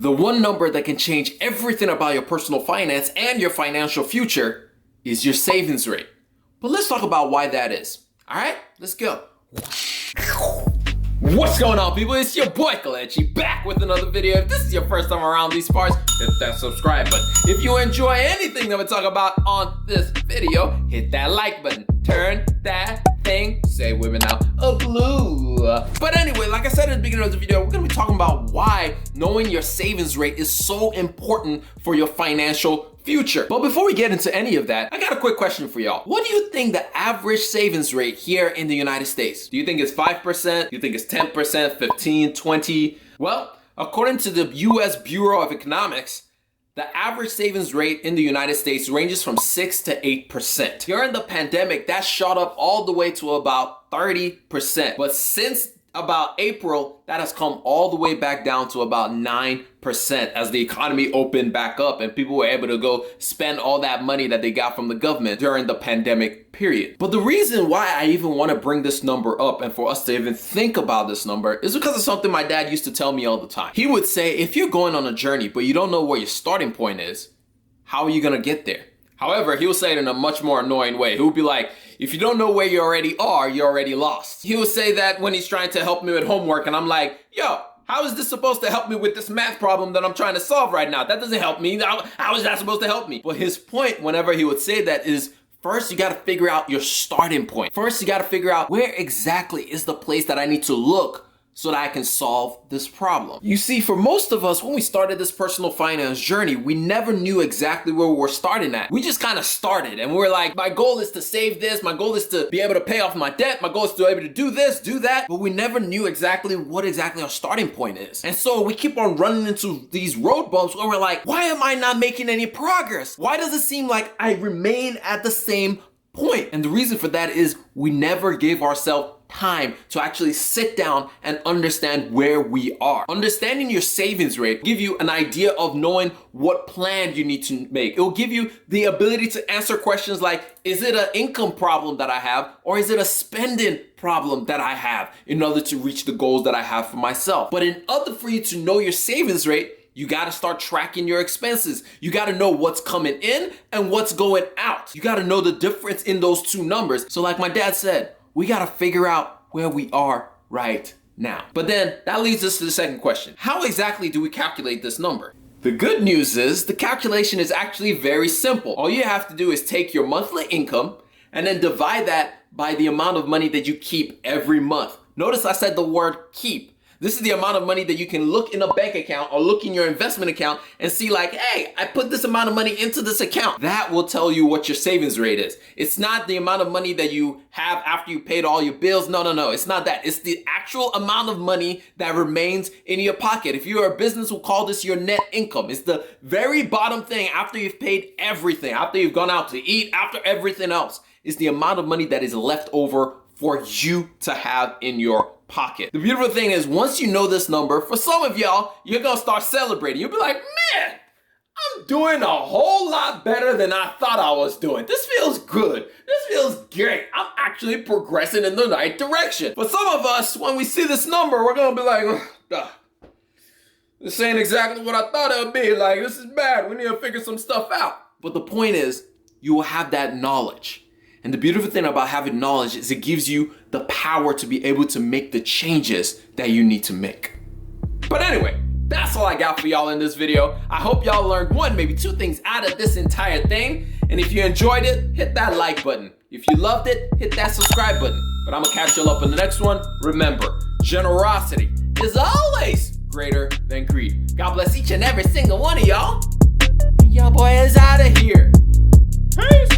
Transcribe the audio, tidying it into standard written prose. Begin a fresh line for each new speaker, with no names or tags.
The one number that can change everything about your personal finance and your financial future is your savings rate. But let's talk about why that is. All right, let's go. What's going on, people? It's your boy Kalechi back with another video. If this is your first time around these parts, hit that subscribe button. If you enjoy anything that we talk about on this video, hit that like button. Turn that thing, say with me now, blue. But anyway, like I said at the beginning of the video, we're gonna be talking about why knowing your savings rate is so important for your financial future. But before we get into any of that, I got a quick question for y'all. What do you think the average savings rate here in the United States? Do you think it's 5%? Do you think it's 10%, 15, 20? Well, according to the US Bureau of Economics, the average savings rate in the United States ranges from 6 to 8%. During the pandemic, that shot up all the way to about 30%. But since about April, that has come all the way back down to about 9% as the economy opened back up and people were able to go spend all that money that they got from the government during the pandemic period. But the reason why I even want to bring this number up and for us to even think about this number is because of something my dad used to tell me all the time. He would say, if you're going on a journey, but you don't know where your starting point is, how are you going to get there? However, he'll say it in a much more annoying way. He'll be like, if you don't know where you already are, you're already lost. He will say that when he's trying to help me with homework and I'm like, yo, how is this supposed to help me with this math problem that I'm trying to solve right now? That doesn't help me. How is that supposed to help me? But his point whenever he would say that is, first you gotta figure out your starting point. First you gotta figure out where exactly is the place that I need to look so that I can solve this problem. You see, for most of us, when we started this personal finance journey, we never knew exactly where we were starting at. We just kind of started and we're like, my goal is to save this. My goal is to be able to pay off my debt. My goal is to be able to do this, do that. But we never knew exactly what our starting point is. And so we keep on running into these road bumps where we're like, why am I not making any progress? Why does it seem like I remain at the same point? And the reason for that is we never gave ourselves time to actually sit down and understand where we are. Understanding your savings rate will give you an idea of knowing what plan you need to make. It will give you the ability to answer questions like, is it an income problem that I have, or is it a spending problem that I have in order to reach the goals that I have for myself? But in order for you to know your savings rate, you got to start tracking your expenses. You got to know what's coming in and what's going out. You got to know the difference in those two numbers. So like my dad said, we got to figure out where we are right now. But then that leads us to the second question. How exactly do we calculate this number? The good news is the calculation is actually very simple. All you have to do is take your monthly income and then divide that by the amount of money that you keep every month. Notice I said the word keep. This is the amount of money that you can look in a bank account or look in your investment account and see like, hey, I put this amount of money into this account. That will tell you what your savings rate is. It's not the amount of money that you have after you paid all your bills. No. It's not that. It's the actual amount of money that remains in your pocket. If you're a business, we'll call this your net income. It's the very bottom thing after you've paid everything, after you've gone out to eat, after everything else. It's the amount of money that is left over for you to have in your pocket. The beautiful thing is once you know this number, for some of y'all, you're gonna start celebrating. You'll be like, man, I'm doing a whole lot better than I thought I was doing. This feels good. This feels great. I'm actually progressing in the right direction. For some of us, when we see this number, we're gonna be like, this ain't exactly what I thought it would be. Like, this is bad. We need to figure some stuff out. But the point is, you will have that knowledge. And the beautiful thing about having knowledge is it gives you the power to be able to make the changes that you need to make. But anyway, that's all I got for y'all in this video. I hope y'all learned one, maybe two things out of this entire thing. And if you enjoyed it, hit that like button. If you loved it, hit that subscribe button. But I'm gonna catch y'all up in the next one. Remember, generosity is always greater than greed. God bless each and every single one of y'all. And your boy is out of here. Peace.